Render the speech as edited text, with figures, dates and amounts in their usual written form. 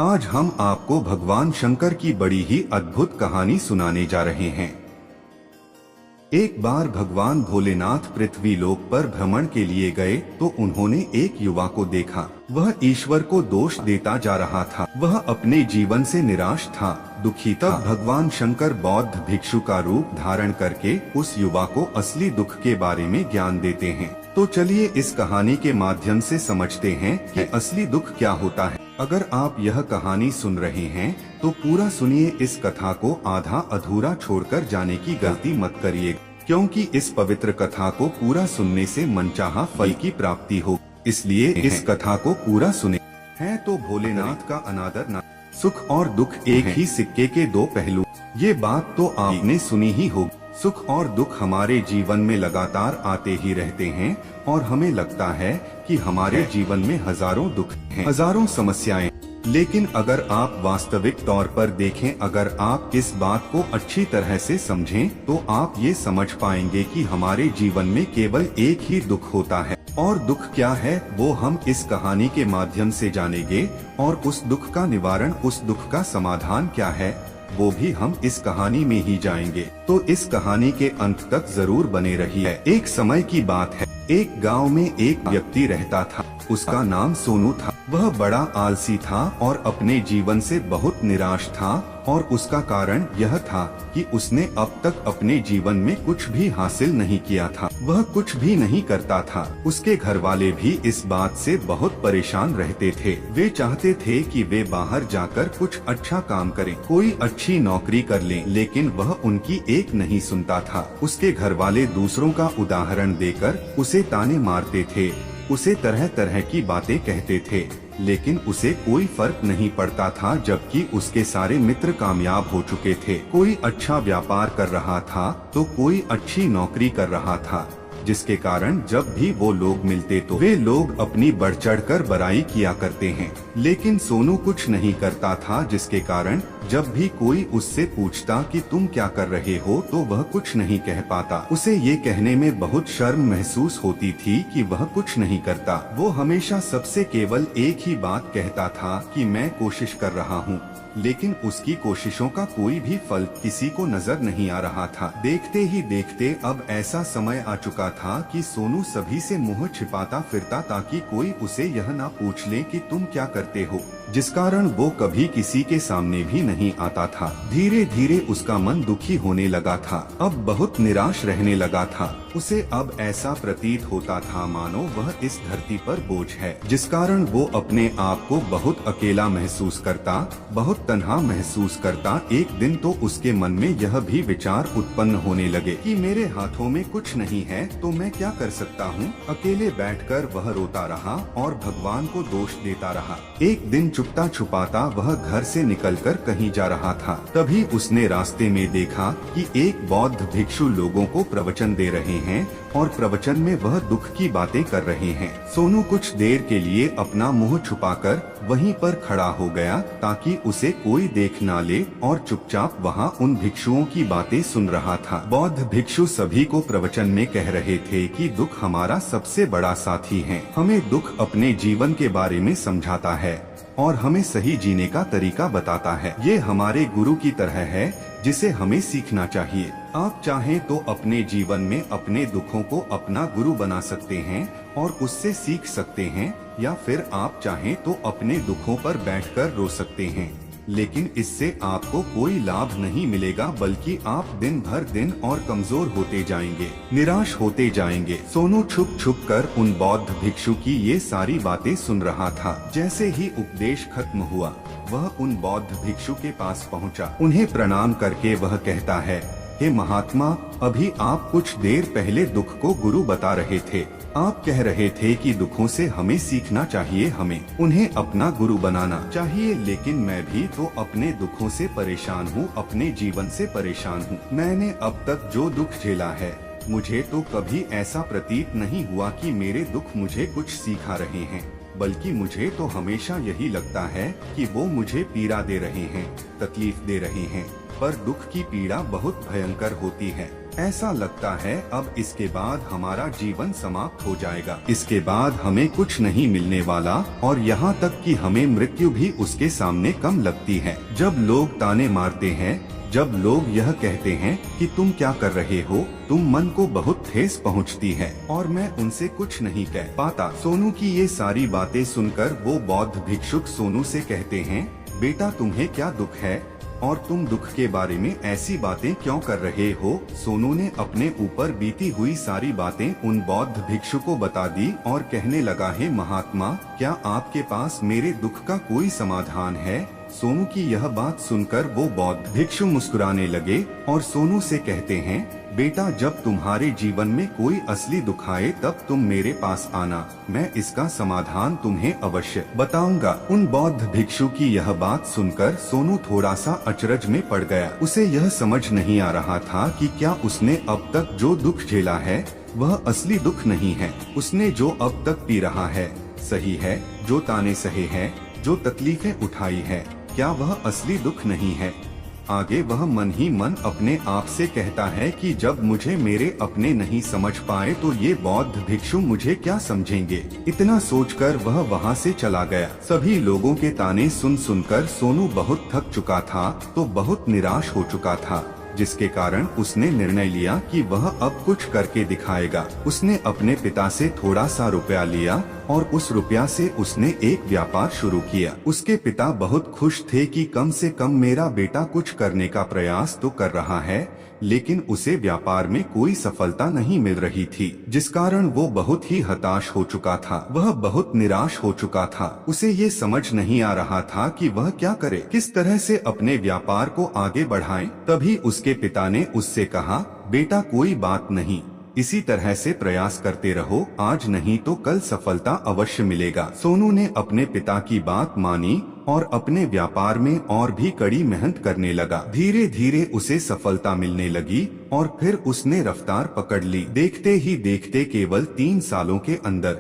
आज हम आपको भगवान शंकर की बड़ी ही अद्भुत कहानी सुनाने जा रहे हैं। एक बार भगवान भोलेनाथ पृथ्वी लोक पर भ्रमण के लिए गए तो उन्होंने एक युवा को देखा। वह ईश्वर को दोष देता जा रहा था। वह अपने जीवन से निराश था, दुखी था। तब भगवान शंकर बौद्ध भिक्षु का रूप धारण करके उस युवा को असली दुख के बारे में ज्ञान देते हैं। तो चलिए इस कहानी के माध्यम से समझते हैं कि असली दुख क्या होता है। अगर आप यह कहानी सुन रहे हैं तो पूरा सुनिए। इस कथा को आधा अधूरा छोड़कर जाने की गलती मत करिए, क्योंकि इस पवित्र कथा को पूरा सुनने से मनचाहा फल की प्राप्ति हो। इसलिए इस कथा को पूरा सुने। है तो भोलेनाथ का अनादर ना। सुख और दुख एक ही सिक्के के दो पहलू। ये बात तो आपने सुनी ही होगी। सुख और दुख हमारे जीवन में लगातार आते ही रहते हैं और हमें लगता है कि हमारे जीवन में हजारों दुख हैं, हजारों समस्याएं। लेकिन अगर आप वास्तविक तौर पर देखें, अगर आप इस बात को अच्छी तरह से समझें, तो आप ये समझ पाएंगे कि हमारे जीवन में केवल एक ही दुख होता है। और दुख क्या है वो हम इस कहानी के माध्यम से जानेंगे, और उस दुख का निवारण, उस दुख का समाधान क्या है वो भी हम इस कहानी में ही जाएंगे। तो इस कहानी के अंत तक जरूर बने रहिए। एक समय की बात है, एक गांव में एक व्यक्ति रहता था। उसका नाम सोनू था। वह बड़ा आलसी था और अपने जीवन से बहुत निराश था, और उसका कारण यह था कि उसने अब तक अपने जीवन में कुछ भी हासिल नहीं किया था। वह कुछ भी नहीं करता था। उसके घर वाले भी इस बात से बहुत परेशान रहते थे। वे चाहते थे कि वे बाहर जाकर कुछ अच्छा काम करें, कोई अच्छी नौकरी कर लें, लेकिन वह उनकी एक नहीं सुनता था। उसके घर वाले दूसरों का उदाहरण देकर उसे ताने मारते थे, उसे तरह तरह की बातें कहते थे, लेकिन उसे कोई फर्क नहीं पड़ता था। जबकि उसके सारे मित्र कामयाब हो चुके थे। कोई अच्छा व्यापार कर रहा था तो कोई अच्छी नौकरी कर रहा था, जिसके कारण जब भी वो लोग मिलते तो वे लोग अपनी बढ़ चढ़कर बड़ाई किया करते हैं। लेकिन सोनू कुछ नहीं करता था, जिसके कारण जब भी कोई उससे पूछता कि तुम क्या कर रहे हो, तो वह कुछ नहीं कह पाता। उसे ये कहने में बहुत शर्म महसूस होती थी कि वह कुछ नहीं करता। वो हमेशा सबसे केवल एक ही बात कहता था कि मैं कोशिश कर रहा हूँ, लेकिन उसकी कोशिशों का कोई भी फल किसी को नजर नहीं आ रहा था। देखते ही देखते अब ऐसा समय आ चुका था कि सोनू सभी से मुंह छिपाता फिरता, ताकि कोई उसे यह ना पूछ ले कि तुम क्या करते हो, जिस कारण वो कभी किसी के सामने भी नहीं आता था। धीरे धीरे उसका मन दुखी होने लगा था, अब बहुत निराश रहने लगा था। उसे अब ऐसा प्रतीत होता था मानो वह इस धरती पर बोझ है, जिस कारण वो अपने आप को बहुत अकेला महसूस करता, बहुत तन्हा महसूस करता। एक दिन तो उसके मन में यह भी विचार उत्पन्न होने लगे कि मेरे हाथों में कुछ नहीं है तो मैं क्या कर सकता हूँ। अकेले बैठकर वह रोता रहा और भगवान को दोष देता रहा। एक दिन छुपता छुपाता वह घर से निकलकर कहीं जा रहा था। तभी उसने रास्ते में देखा कि एक बौद्ध भिक्षु लोगों को प्रवचन दे रहे हैं और प्रवचन में वह दुख की बातें कर रहे हैं। सोनू कुछ देर के लिए अपना मुंह छुपाकर वहीं पर खड़ा हो गया, ताकि उसे कोई देख ना ले, और चुपचाप वहां उन भिक्षुओं की बातें सुन रहा था। बौद्ध भिक्षु सभी को प्रवचन में कह रहे थे कि दुख हमारा सबसे बड़ा साथी है। हमें दुख अपने जीवन के बारे में समझाता है और हमें सही जीने का तरीका बताता है। ये हमारे गुरु की तरह है, जिसे हमें सीखना चाहिए। आप चाहें तो अपने जीवन में अपने दुखों को अपना गुरु बना सकते हैं और उससे सीख सकते हैं, या फिर आप चाहें तो अपने दुखों पर बैठकर रो सकते हैं, लेकिन इससे आपको कोई लाभ नहीं मिलेगा, बल्कि आप दिन भर दिन और कमजोर होते जाएंगे, निराश होते जाएंगे। सोनू छुप छुप कर उन बौद्ध भिक्षु की ये सारी बातें सुन रहा था। जैसे ही उपदेश खत्म हुआ, वह उन बौद्ध भिक्षु के पास पहुंचा। उन्हें प्रणाम करके वह कहता है, हे महात्मा, अभी आप कुछ देर पहले दुख को गुरु बता रहे थे। आप कह रहे थे कि दुखों से हमें सीखना चाहिए, हमें उन्हें अपना गुरु बनाना चाहिए। लेकिन मैं भी तो अपने दुखों से परेशान हूँ, अपने जीवन से परेशान हूँ। मैंने अब तक जो दुख झेला है, मुझे तो कभी ऐसा प्रतीत नहीं हुआ कि मेरे दुख मुझे कुछ सिखा रहे हैं, बल्कि मुझे तो हमेशा यही लगता है कि वो मुझे पीड़ा दे रहे हैं, तकलीफ दे रहे हैं। पर दुख की पीड़ा बहुत भयंकर होती है। ऐसा लगता है अब इसके बाद हमारा जीवन समाप्त हो जाएगा। इसके बाद हमें कुछ नहीं मिलने वाला और यहाँ तक कि हमें मृत्यु भी उसके सामने कम लगती है। जब लोग ताने मारते हैं, जब लोग यह कहते हैं कि तुम क्या कर रहे हो, तुम मन को बहुत ठेस पहुंचती है और मैं उनसे कुछ नहीं कह पाता। सोनू की ये सारी बातें सुनकर वो बौद्ध भिक्षुक सोनू से कहते हैं, बेटा तुम्हें क्या दुख है और तुम दुख के बारे में ऐसी बातें क्यों कर रहे हो। सोनू ने अपने ऊपर बीती हुई सारी बातें उन बौद्ध भिक्षु को बता दी और कहने लगा, है महात्मा, क्या आपके पास मेरे दुख का कोई समाधान है। सोनू की यह बात सुनकर वो बौद्ध भिक्षु मुस्कुराने लगे और सोनू से कहते हैं, बेटा जब तुम्हारे जीवन में कोई असली दुख आए तब तुम मेरे पास आना, मैं इसका समाधान तुम्हें अवश्य बताऊंगा। उन बौद्ध भिक्षु की यह बात सुनकर सोनू थोड़ा सा अचरज में पड़ गया। उसे यह समझ नहीं आ रहा था कि क्या उसने अब तक जो दुख झेला है वह असली दुख नहीं है। उसने जो अब तक पी रहा है सही है, जो ताने सहे हैं, जो तकलीफें उठाई है, क्या वह असली दुख नहीं है। आगे वह मन ही मन अपने आप से कहता है कि जब मुझे मेरे अपने नहीं समझ पाए तो ये बौद्ध भिक्षु मुझे क्या समझेंगे। इतना सोचकर वह वहाँ से चला गया। सभी लोगों के ताने सुन सुनकर सोनू बहुत थक चुका था तो बहुत निराश हो चुका था, जिसके कारण उसने निर्णय लिया कि वह अब कुछ करके दिखाएगा। उसने अपने पिता से थोड़ा सा रुपया लिया और उस रुपया से उसने एक व्यापार शुरू किया। उसके पिता बहुत खुश थे कि कम से कम मेरा बेटा कुछ करने का प्रयास तो कर रहा है, लेकिन उसे व्यापार में कोई सफलता नहीं मिल रही थी, जिस कारण वो बहुत ही हताश हो चुका था। वह बहुत निराश हो चुका था। उसे ये समझ नहीं आ रहा था कि वह क्या करे, किस तरह से अपने व्यापार को आगे बढ़ाए। तभी उसके पिता ने उससे कहा, बेटा कोई बात नहीं, इसी तरह से प्रयास करते रहो, आज नहीं तो कल सफलता अवश्य मिलेगा। सोनू ने अपने पिता की बात मानी और अपने व्यापार में और भी कड़ी मेहनत करने लगा। धीरे धीरे उसे सफलता मिलने लगी और फिर उसने रफ्तार पकड़ ली। देखते ही देखते केवल 3 सालों के अंदर